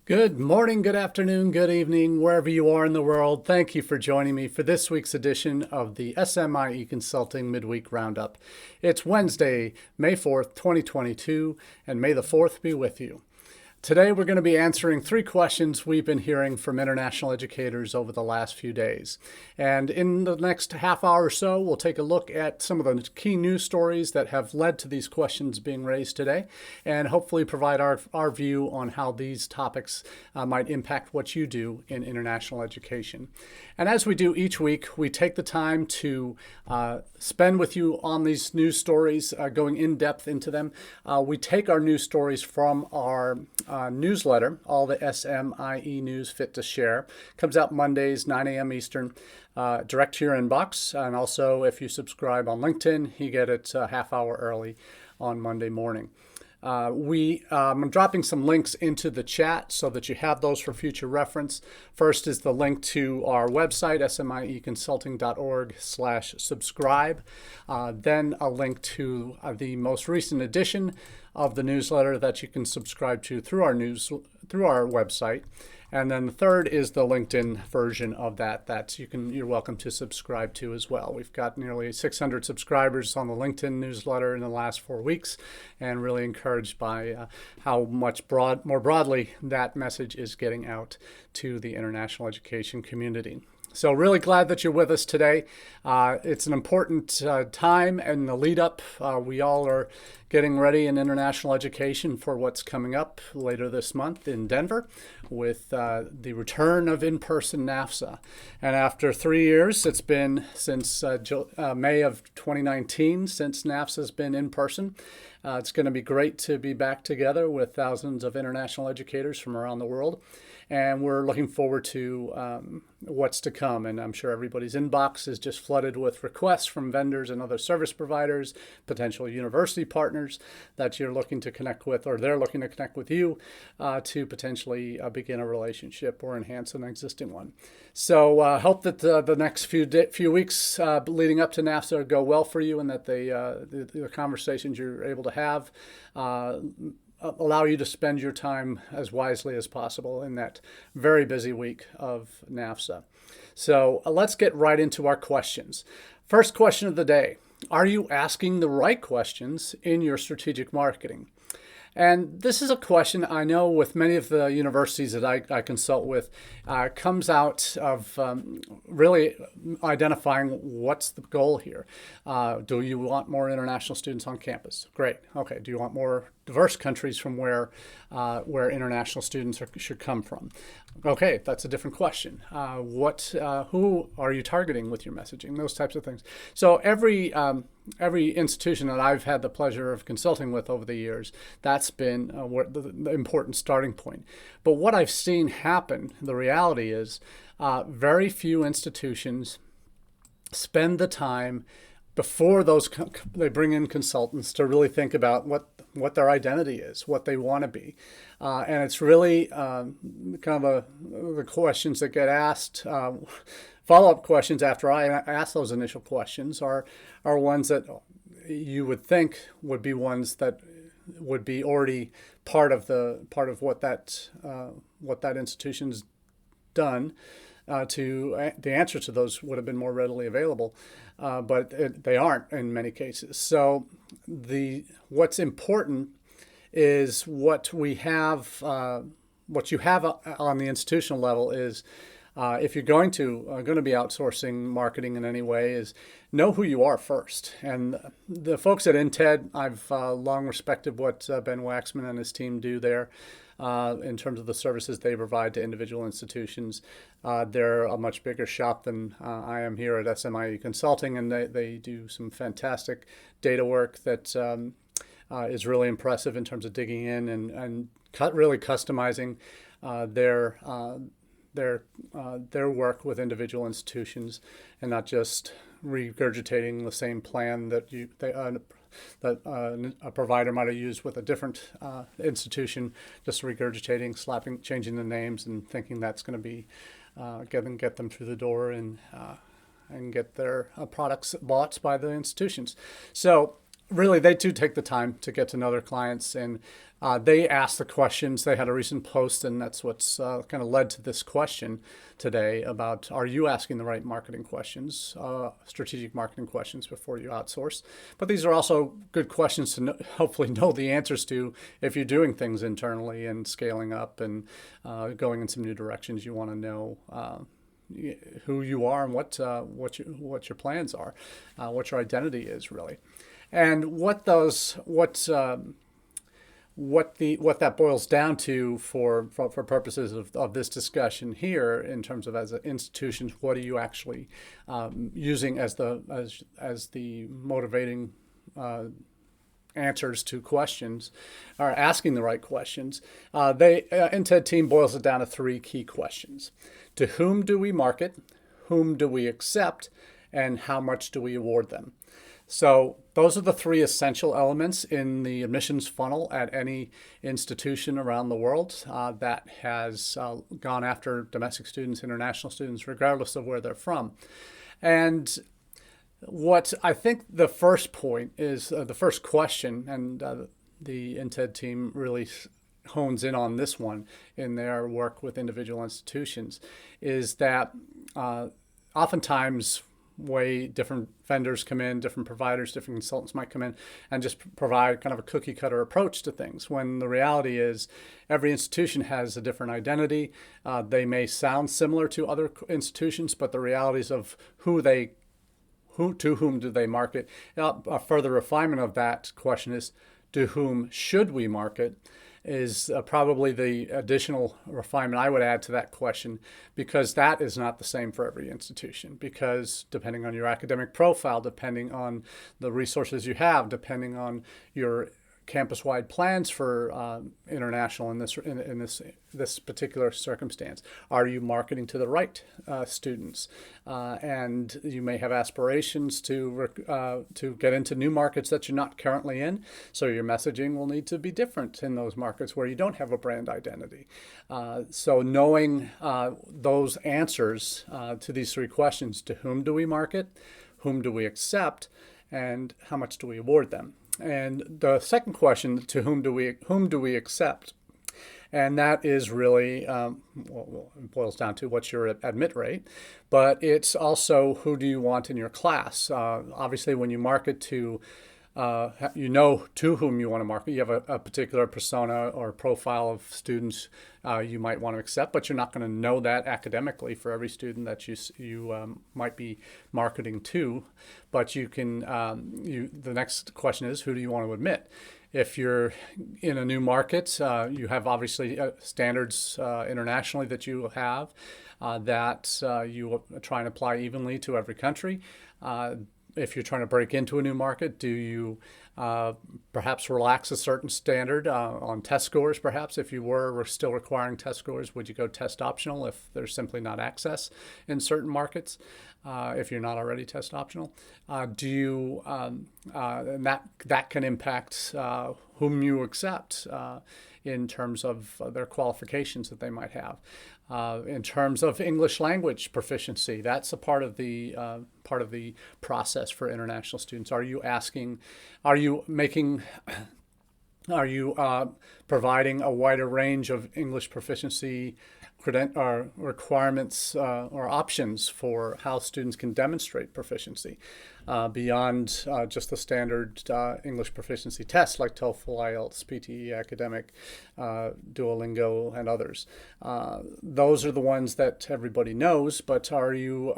Good morning, good afternoon, good evening, wherever you are in the world. Thank you for joining me for this week's edition of the SMIE Consulting Midweek Roundup. It's Wednesday, May 4th, 2022, and may the 4th be with you. Today we're going to be answering three questions we've been hearing from international educators over the last few days. And in the next half hour or so, we'll take a look at some of the key news stories that have led to these questions being raised today, and hopefully provide our view on how these topics might impact what you do in international education. And as we do each week, we take the time to spend with you on these news stories, going in depth into them. We take our news stories from our newsletter, all the SMIE news fit to share. Comes out Mondays, 9 a.m. Eastern, direct to your inbox. And also, if you subscribe on LinkedIn, you get it a half hour early on Monday morning. I'm dropping some links into the chat so that you have those for future reference. First is the link to our website, smieconsulting.org/subscribe. Then a link to the most recent edition of the newsletter that you can subscribe to through our website. And then the third is the LinkedIn version of that you're welcome to subscribe to as well. We've got nearly 600 subscribers on the LinkedIn newsletter in the last 4 weeks, and really encouraged by how much more broadly that message is getting out to the international education community. So really glad that you're with us today. It's an important time in the lead up. We all are getting ready in international education for what's coming up later this month in Denver with the return of in-person NAFSA. And after 3 years, it's been since May of 2019 since NAFSA's been in person. It's going to be great to be back together with thousands of international educators from around the world. And we're looking forward to what's to come. And I'm sure everybody's inbox is just flooded with requests from vendors and other service providers, potential university partners that you're looking to connect with, or they're looking to connect with you to potentially begin a relationship or enhance an existing one. So hope that the next few weeks leading up to NAFSA go well for you, and that the conversations you're able to have allow you to spend your time as wisely as possible in that very busy week of NAFSA. So let's get right into our questions. First question of the day: are you asking the right questions in your strategic marketing? And this is a question I know with many of the universities that I consult with comes out of really identifying what's the goal here. Do you want more international students on campus? Great. Okay. Do you want more diverse countries from where international students should come from? Okay, that's a different question. Who are you targeting with your messaging? Those types of things. So every institution that I've had the pleasure of consulting with over the years, that's been the important starting point. But what I've seen happen, the reality is, very few institutions spend the time before they bring in consultants to really think about what their identity is, what they want to be. And it's really the questions that get asked, follow-up questions after I ask those initial questions are ones that you would think would be ones that would be already part of what that institution's done. The answer to those would have been more readily available, but they aren't in many cases. So what's important is what you have on the institutional level is, if you're going to be outsourcing marketing in any way, is know who you are first. And the folks at INTED, I've long respected what Ben Waxman and his team do there. In terms of the services they provide to individual institutions. They're a much bigger shop than I am here at SMIE Consulting, and they do some fantastic data work that is really impressive in terms of digging in and really customizing their work with individual institutions, and not just regurgitating the same plan that a provider might have used with a different institution, just regurgitating, changing the names, and thinking that's going to be get them through the door and get their products bought by the institutions. So really, they do take the time to get to know their clients, and they ask the questions. They had a recent post, and that's what's kind of led to this question today about, are you asking the right marketing questions, strategic marketing questions before you outsource? But these are also good questions to hopefully know the answers to if you're doing things internally and scaling up and going in some new directions. You want to know who you are and what your plans are, what your identity is really. And what that boils down to for purposes of this discussion here, in terms of as institutions, what are you actually using as the motivating answers to questions, or asking the right questions? Intl team boils it down to three key questions: to whom do we market, whom do we accept, and how much do we award them? So those are the three essential elements in the admissions funnel at any institution around the world that has gone after domestic students, international students, regardless of where they're from. And what I think the first point is, the first question, and the Intl team really hones in on this one in their work with individual institutions, is that oftentimes way different vendors come in, different providers, different consultants might come in and just provide kind of a cookie cutter approach to things, when the reality is every institution has a different identity. They may sound similar to other institutions, but the realities of to whom do they market? A further refinement of that question is, to whom should we market? Is probably the additional refinement I would add to that question, because that is not the same for every institution. Because depending on your academic profile, depending on the resources you have, depending on your campus-wide plans for international in this particular circumstance, are you marketing to the right students? And you may have aspirations to get into new markets that you're not currently in, so your messaging will need to be different in those markets where you don't have a brand identity. So knowing those answers to these three questions: to whom do we market, whom do we accept, and how much do we award them? And the second question, to whom do we accept? And that is really, it boils down to what's your admit rate, but it's also who do you want in your class? Obviously, when you market to, to whom you want to market. You have a particular persona or profile of students you might want to accept, but you're not going to know that academically for every student that you might be marketing to. But you can, the next question is, who do you want to admit? If you're in a new market, you have obviously standards internationally that you have that you try and apply evenly to every country. If you're trying to break into a new market, do you perhaps relax a certain standard on test scores? Perhaps if you were still requiring test scores, would you go test optional if there's simply not access in certain markets? If you're not already test optional, and that can impact whom you accept in terms of their qualifications that they might have. In terms of English language proficiency, that's a part of the process for international students. Are you providing a wider range of English proficiency requirements or options for how students can demonstrate proficiency beyond just the standard English proficiency tests like TOEFL, IELTS, PTE, Academic, Duolingo, and others? Those are the ones that everybody knows, but do you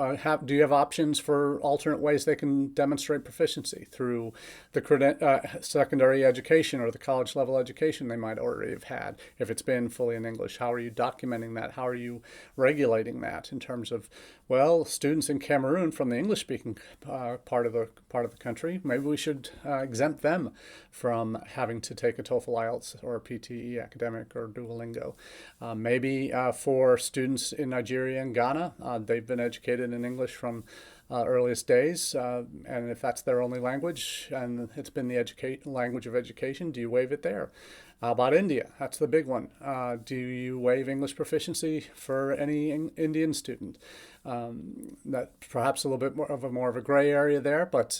have options for alternate ways they can demonstrate proficiency through the secondary education or the college level education they might already have had? If it's been fully in English, how are you documenting that? How are you regulating that in terms of, well, students in Cameroon from the English-speaking part of the country, maybe we should exempt them from having to take a TOEFL, IELTS, or PTE Academic or Duolingo. Maybe for students in Nigeria and Ghana, they've been educated in English from earliest days, and if that's their only language and it's been the language of education, do you waive it there? How about India? That's the big one. Do you waive English proficiency for any Indian student? That perhaps a little bit more of a gray area there, but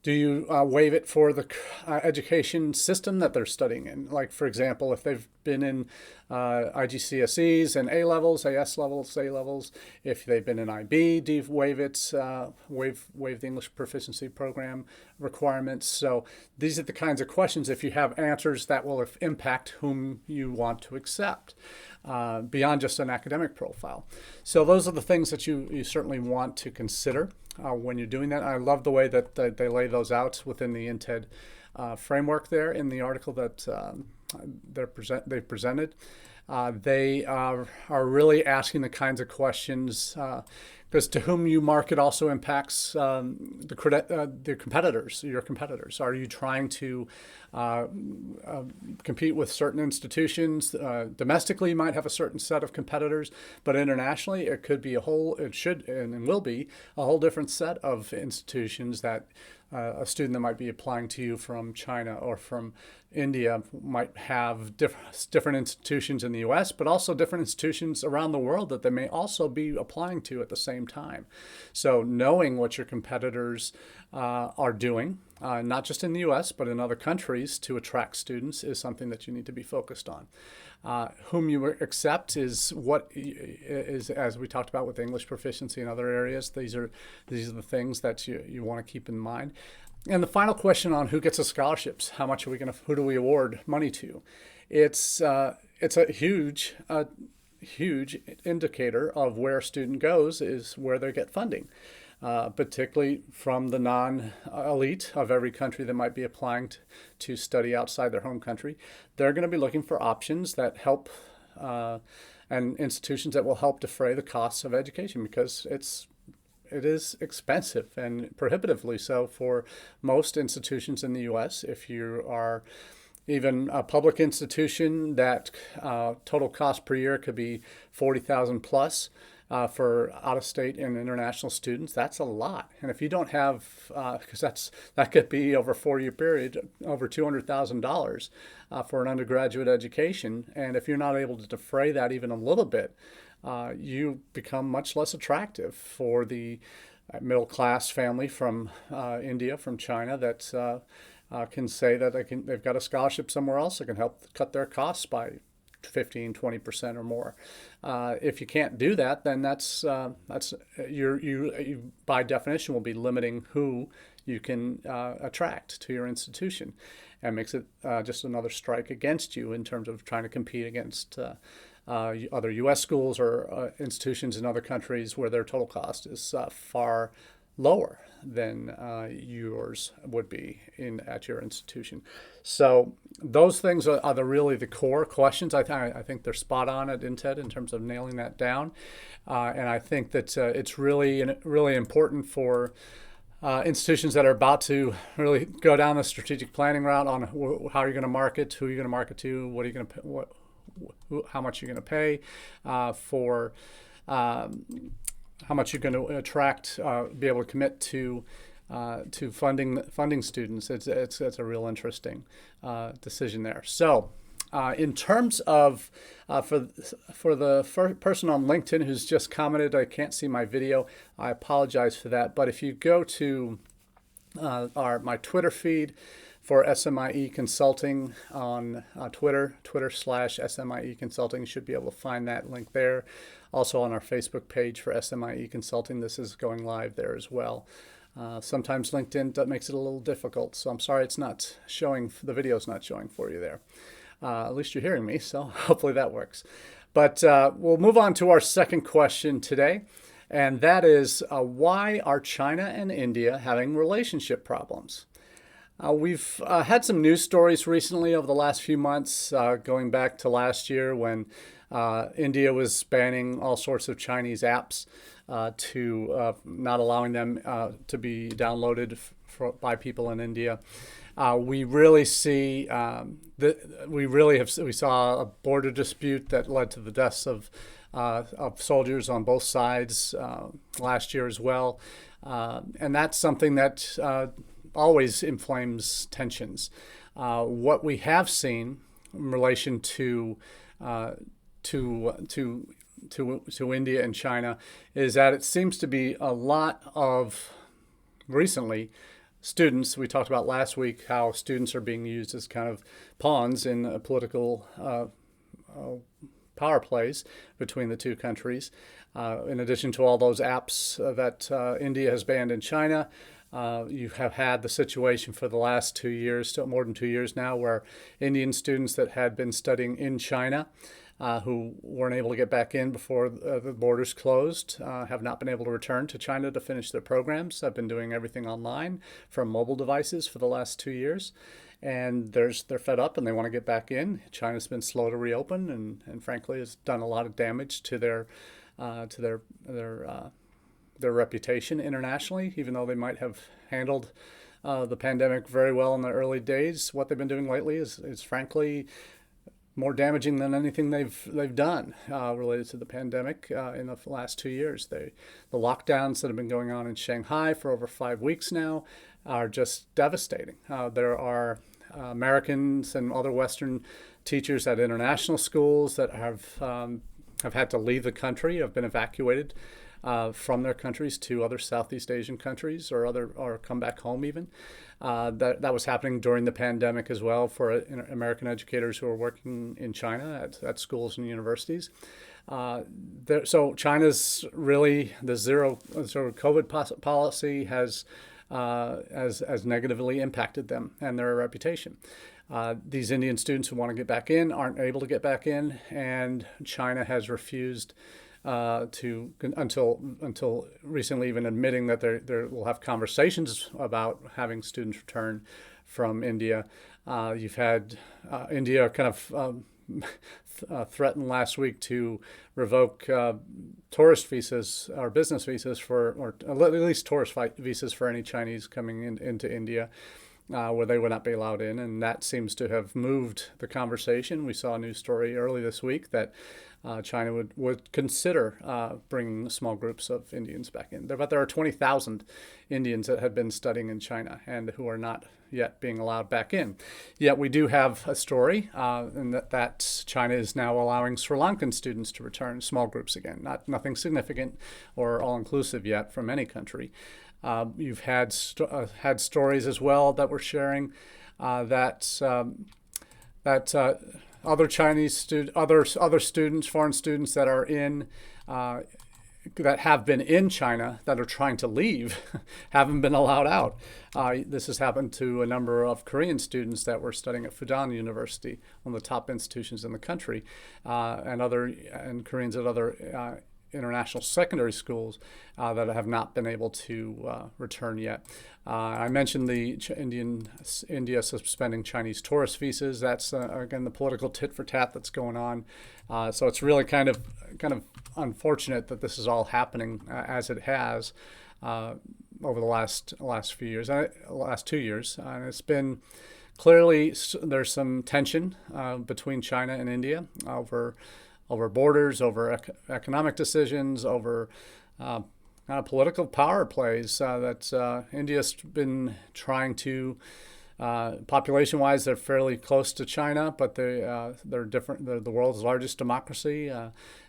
Do you waive it for the education system that they're studying in? Like, for example, if they've been in IGCSEs and A levels, AS levels, A levels, if they've been in IB, do you waive it, waive the English proficiency program requirements? So these are the kinds of questions, if you have answers that will impact whom you want to accept. Beyond just an academic profile. So those are the things that you certainly want to consider when you're doing that. I love the way that they lay those out within the INTED framework there in the article that they've presented. They are really asking the kinds of questions because to whom you market also impacts the competitors, your competitors. Are you trying to compete with certain institutions? Domestically, you might have a certain set of competitors, but internationally, it could be it should and will be a whole different set of institutions that a student that might be applying to you from China or from India might have different institutions in the U.S., but also different institutions around the world that they may also be applying to at the same time. So knowing what your competitors are doing, not just in the U.S., but in other countries to attract students is something that you need to be focused on. Whom you accept is as we talked about with English proficiency in other areas. These are the things that you want to keep in mind. And the final question on who gets the scholarships, who do we award money to? It's a huge indicator of where a student goes is where they get funding. Particularly from the non-elite of every country that might be applying to study outside their home country. They're going to be looking for options that help and institutions that will help defray the costs of education because it is expensive and prohibitively so for most institutions in the U.S. If you are even a public institution, that total cost per year could be $40,000 plus. For out-of-state and international students, that's a lot. And if you don't have, because that could be over a 4-year period, over $200,000 for an undergraduate education. And if you're not able to defray that even a little bit, you become much less attractive for the middle-class family from India, from China, that can say that they've got a scholarship somewhere else that can help cut their costs by 15-20% or more. If you can't do that, then that's you by definition will be limiting who you can attract to your institution, and makes it just another strike against you in terms of trying to compete against other U.S. schools or institutions in other countries where their total cost is far lower than yours would be at your institution. So those things are really the core questions. I think they're spot on at INTED in terms of nailing that down. And I think that it's really important for institutions that are about to really go down the strategic planning route on how you're going to market, who you're going to market to, what are you going to how much you're going to pay for how much you're going to attract, be able to commit to funding students. It's a real interesting decision there. So, in terms of for the person on LinkedIn who's just commented, I can't see my video. I apologize for that. But if you go to my Twitter feed for SMIE Consulting on Twitter/SMIE Consulting. You should be able to find that link there. Also on our Facebook page for SMIE Consulting. This is going live there as well. Sometimes LinkedIn makes it a little difficult, so I'm sorry it's not showing, the video's not showing for you there. At least you're hearing me, so hopefully that works. But we'll move on to our second question today, and that is why are China and India having relationship problems? We've had some news stories recently over the last few months, going back to last year when India was banning all sorts of Chinese apps to not allowing them to be downloaded by people in India. We really see we saw a border dispute that led to the deaths of soldiers on both sides last year as well, and that's something that always inflames tensions. What we have seen in relation to India and China is that it seems to be a lot of recently students. We talked about last week how students are being used as kind of pawns in a political power plays between the two countries. In addition to all those apps that India has banned in China, you have had the situation for the last 2 years, more than 2 years now, where Indian students that had been studying in China, who weren't able to get back in before the borders closed, have not been able to return to China to finish their programs. I've been doing everything online from mobile devices for the last 2 years. And they're fed up and they want to get back in. China's been slow to reopen and frankly has done a lot of damage to their reputation internationally, even though they might have handled the pandemic very well in the early days. What they've been doing lately is frankly more damaging than anything they've done related to the pandemic in the last 2 years. The lockdowns that have been going on in Shanghai for over 5 weeks now are just devastating. There are Americans and other Western teachers at international schools that have had to leave the country, have been evacuated from their countries to other Southeast Asian countries or come back home even. That was happening during the pandemic as well for American educators who are working in China at schools and universities. So China's really the zero COVID policy has negatively impacted them and their reputation. These Indian students who want to get back in aren't able to get back in, and China has refused until recently even admitting that they will have conversations about having students return from India. You've had India kind of threatened last week to revoke tourist visas or business visas or at least tourist visas for any Chinese coming into India, where they would not be allowed in. And that seems to have moved the conversation. We saw a news story early this week that China would consider bringing small groups of Indians back in. But there are 20,000 Indians that have been studying in China and who are not yet being allowed back in. Yet we do have a story in that China is now allowing Sri Lankan students to return, small groups again. Nothing significant or all-inclusive yet from any country. You've had stories as well that we're sharing that other Chinese other students, foreign students that are in that have been in China that are trying to leave haven't been allowed out. This has happened to a number of Korean students that were studying at Fudan University, one of the top institutions in the country, and Koreans at other international secondary schools that have not been able to return yet. I mentioned India suspending Chinese tourist visas. That's again the political tit for tat that's going on. So it's really kind of unfortunate that this is all happening as it has over the last few years, last 2 years, and it's been clearly there's some tension between China and India over borders, over economic decisions, over kind of political power plays that India's been trying to. Population-wise, they're fairly close to China, but they're different. They're the world's largest democracy,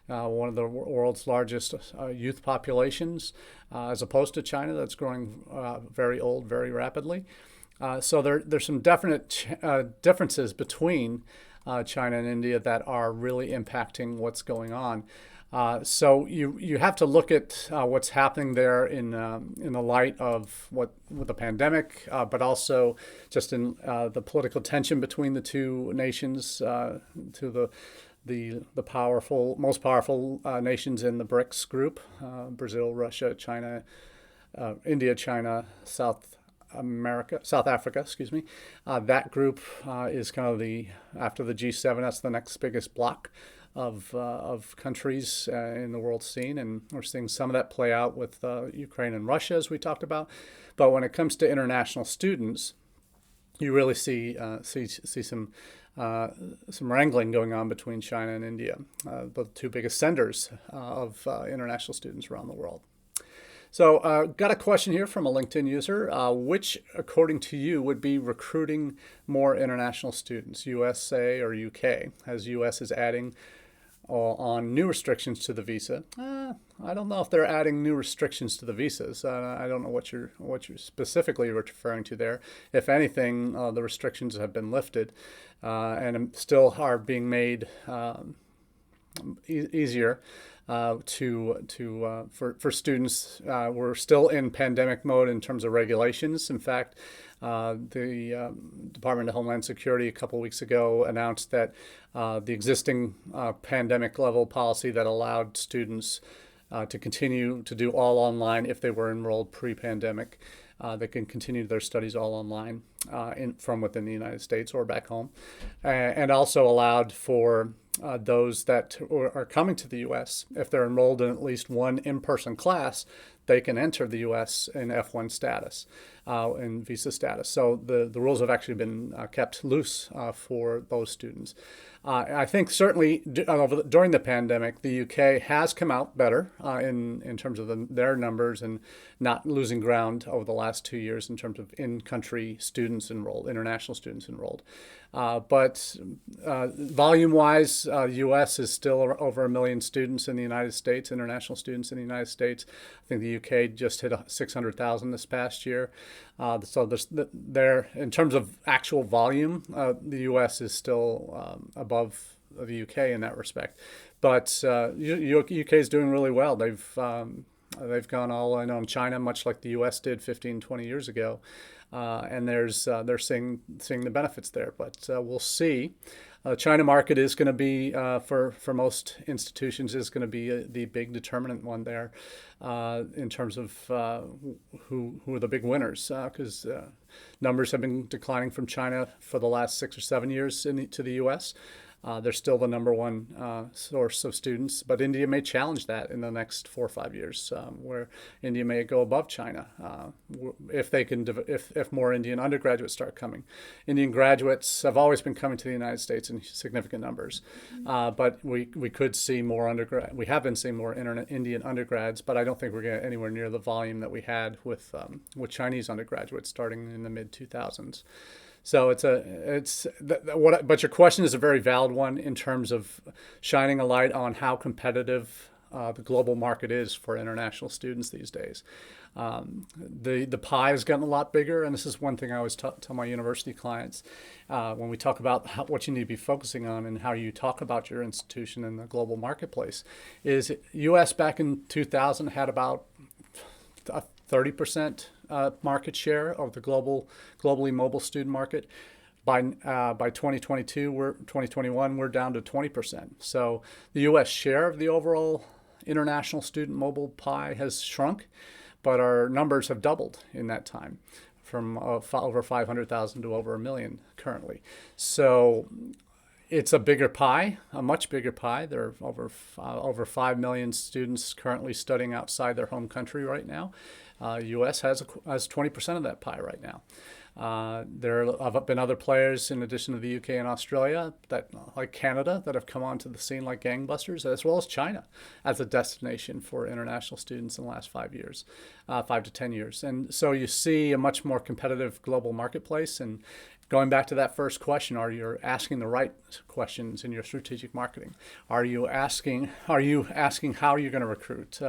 one of the world's largest youth populations, as opposed to China that's growing very old very rapidly. So there's some definite differences between China and India that are really impacting what's going on. So you have to look at what's happening there in the light of with the pandemic, but also just in the political tension between the two nations, to the most powerful nations in the Brics group: Brazil, Russia, China, India, China, South Africa, excuse me. That group is kind of after the G7, that's the next biggest bloc of countries in the world scene, and we're seeing some of that play out with Ukraine and Russia, as we talked about. But when it comes to international students, you really see some wrangling going on between China and India, the two biggest senders of international students around the world. So got a question here from a LinkedIn user. Which, according to you, would be recruiting more international students, USA or UK, as US is adding on new restrictions to the visa. I don't know if they're adding new restrictions to the visas. I don't know what you're specifically referring to there. If anything, the restrictions have been lifted and still are being made easier for students. We're still in pandemic mode in terms of regulations. In fact, the Department of Homeland Security a couple weeks ago announced that the existing pandemic level policy that allowed students to continue to do all online if they were enrolled pre-pandemic. They can continue their studies all online from within the United States or back home, and also allowed for those that are coming to the U.S., if they're enrolled in at least one in-person class, they can enter the U.S. in F1 status, in visa status. So the rules have actually been kept loose for those students. I think certainly during the pandemic, the UK has come out better in terms of their numbers and not losing ground over the last 2 years in terms of in-country students enrolled, international students enrolled. But volume-wise, the U.S. is still over 1 million students in the United States, international students in the United States. I think the UK just hit 600,000 this past year. So there, in terms of actual volume, the U.S. is still above the UK in that respect. But UK is doing really well. They've gone all in on China, much like the U.S. did 15, 20 years ago. And they're seeing the benefits there. But we'll see. The China market is going to be, for most institutions, is going to be the big determinant one there in terms of who are the big winners, because numbers have been declining from China for the last 6 or 7 years to the U.S. They're still the number one source of students, but India may challenge that in the next 4 or 5 years, where India may go above China if more Indian undergraduates start coming. Indian graduates have always been coming to the United States in significant numbers, but we could see more We have been seeing more Indian undergrads, but I don't think we're getting anywhere near the volume that we had with Chinese undergraduates starting in the mid 2000s. So but your question is a very valid one in terms of shining a light on how competitive the global market is for international students these days. The pie has gotten a lot bigger, and this is one thing I always tell my university clients when we talk about what you need to be focusing on and how you talk about your institution in the global marketplace. Is U.S. back in 2000 had about 30% market share of the globally mobile student market. By 2021, we're down to 20%. So the U.S. share of the overall international student mobile pie has shrunk, but our numbers have doubled in that time, from over 500,000 to over 1 million currently. So it's a bigger pie, a much bigger pie. There are over 5 million students currently studying outside their home country right now. U.S. has 20% of that pie right now. There have been other players in addition to the UK and Australia, like Canada, that have come onto the scene like gangbusters, as well as China as a destination for international students in the last 5 years, 5 to 10 years. And so you see a much more competitive global marketplace. And going back to that first question, are you asking the right questions in your strategic marketing? Are you asking how you're going to recruit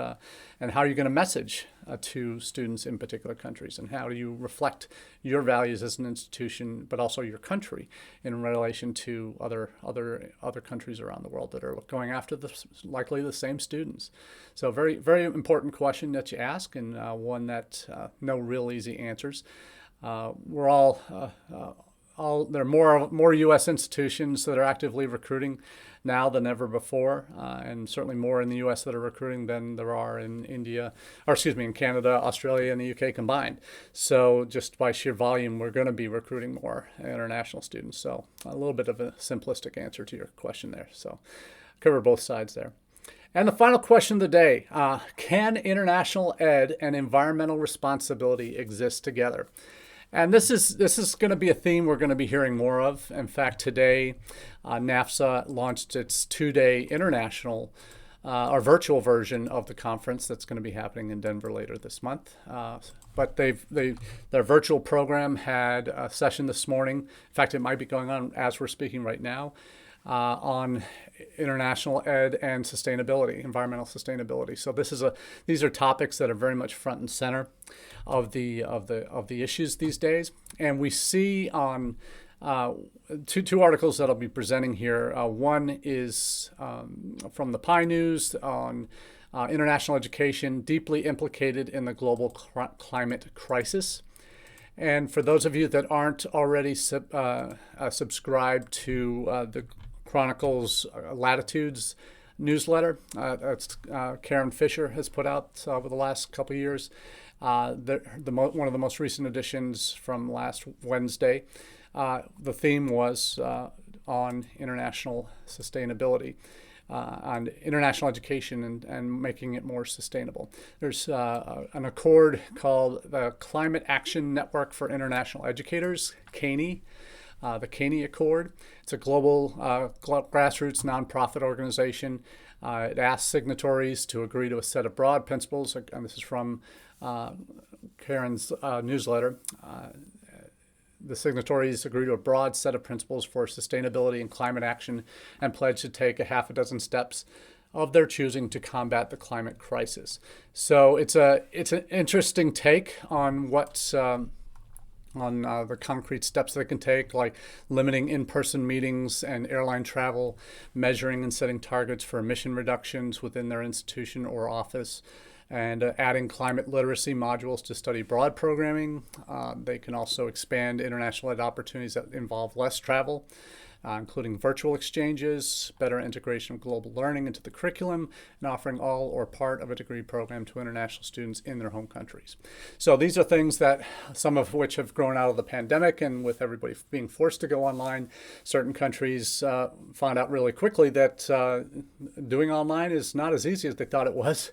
and how are you going to message to students in particular countries, and how do you reflect your values as an institution, but also your country in relation to other countries around the world that are going after likely the same students? So very, very important question that you ask, and one that no real easy answers. There are more U.S. institutions that are actively recruiting now than ever before, and certainly more in the U.S. that are recruiting than there are in in Canada, Australia, and the U.K. combined. So just by sheer volume, we're going to be recruiting more international students. So a little bit of a simplistic answer to your question there. So cover both sides there. And the final question of the day, can international ed and environmental responsibility exist together? And this is going to be a theme we're going to be hearing more of. In fact, today, NAFSA launched its 2-day international or virtual version of the conference that's going to be happening in Denver later this month. But their virtual program had a session this morning. In fact, it might be going on as we're speaking right now. on international ed and sustainability, environmental sustainability. So these are topics that are very much front and center of the issues these days. And we see on two articles that I'll be presenting here. One is from the PI News on international education deeply implicated in the global climate crisis. And for those of you that aren't already subscribed to the Chronicles Latitudes newsletter, that's Karen Fisher has put out over the last couple of years. One of the most recent editions from last Wednesday, the theme was on international sustainability. On international education and making it more sustainable. There's an accord called the Climate Action Network for International Educators, CANE, the CANE Accord. It's a global grassroots nonprofit organization. It asks signatories to agree to a set of broad principles, and this is from Karen's newsletter. The signatories agree to a broad set of principles for sustainability and climate action and pledge to take a half a dozen steps of their choosing to combat the climate crisis. So it's an interesting take on the concrete steps they can take, like limiting in-person meetings and airline travel, measuring and setting targets for emission reductions within their institution or office, and adding climate literacy modules to study broad programming. They can also expand international ed opportunities that involve less travel, including virtual exchanges, better integration of global learning into the curriculum, and offering all or part of a degree program to international students in their home countries. So these are things that some of which have grown out of the pandemic, and with everybody being forced to go online, certain countries found out really quickly that doing online is not as easy as they thought it was,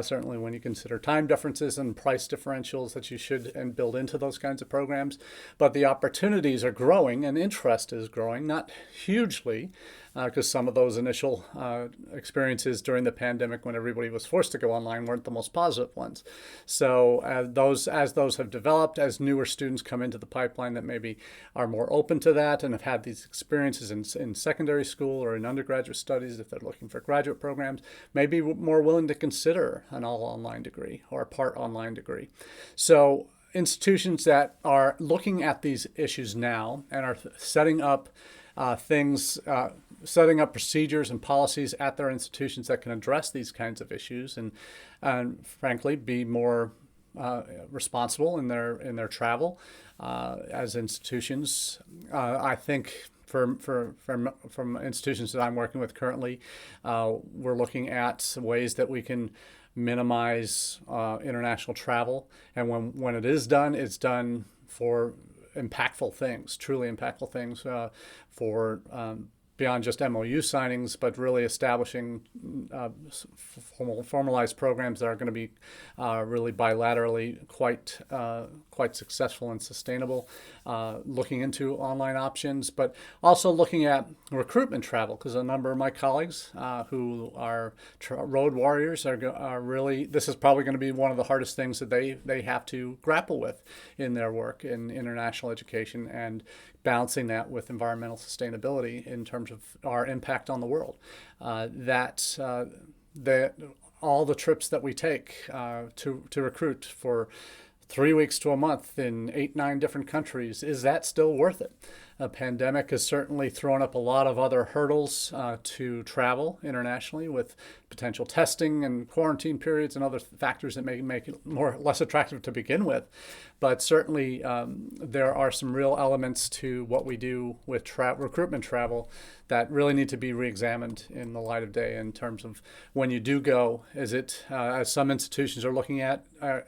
certainly when you consider time differences and price differentials that you should and build into those kinds of programs. But the opportunities are growing and interest is growing, not hugely, because some of those initial experiences during the pandemic when everybody was forced to go online weren't the most positive ones. So as those have developed, as newer students come into the pipeline that maybe are more open to that and have had these experiences in secondary school or in undergraduate studies, if they're looking for graduate programs, may be more willing to consider an all-online degree or a part online degree. So institutions that are looking at these issues now and are setting up setting up procedures and policies at their institutions that can address these kinds of issues and frankly be more responsible in their travel as institutions. I think from institutions that I'm working with currently, we're looking at ways that we can minimize international travel, and when it is done, it's done for impactful things, truly impactful things, for beyond just MOU signings, but really establishing formalized programs that are going to be really bilaterally quite successful and sustainable, looking into online options, but also looking at recruitment travel, because a number of my colleagues who are road warriors are really, this is probably going to be one of the hardest things that they have to grapple with in their work in international education, and balancing that with environmental sustainability in terms of our impact on the world. All the trips that we take to recruit for 3 weeks to a month in 8-9 different countries, is that still worth it? A pandemic has certainly thrown up a lot of other hurdles to travel internationally, with potential testing and quarantine periods and other factors that may make it less attractive to begin with. But certainly there are some real elements to what we do with recruitment travel that really need to be reexamined in the light of day in terms of when you do go. Is it, as some institutions are looking at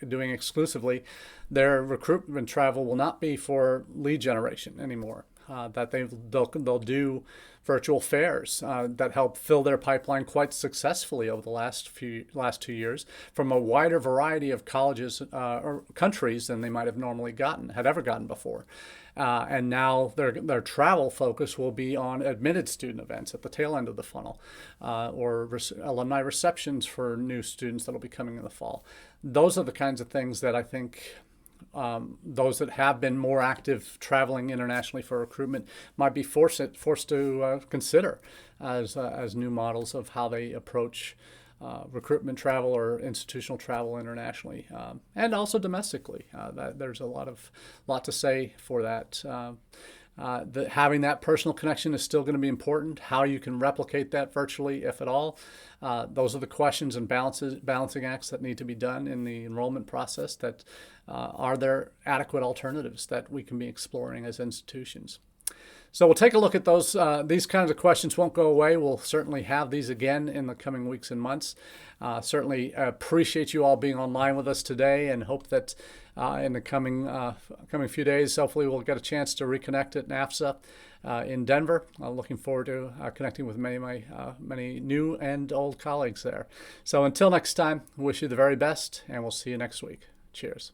doing exclusively, their recruitment travel will not be for lead generation anymore. That they'll do virtual fairs that help fill their pipeline quite successfully over the last 2 years from a wider variety of colleges or countries than they might have normally had ever gotten before. And now their travel focus will be on admitted student events at the tail end of the funnel, or alumni receptions for new students that will be coming in the fall. Those are the kinds of things that I think those that have been more active traveling internationally for recruitment might be forced to consider as new models of how they approach recruitment travel or institutional travel internationally, and also domestically. There's a lot to say for that. Having that personal connection is still going to be important. How you can replicate that virtually, if at all, those are the questions and balancing acts that need to be done in the enrollment process. Are there adequate alternatives that we can be exploring as institutions? So we'll take a look at those. These kinds of questions won't go away. We'll certainly have these again in the coming weeks and months. Certainly appreciate you all being online with us today, and hope that in the coming few days, hopefully we'll get a chance to reconnect at NAFSA in Denver. Looking forward to connecting with many new and old colleagues there. So until next time, wish you the very best, and we'll see you next week. Cheers.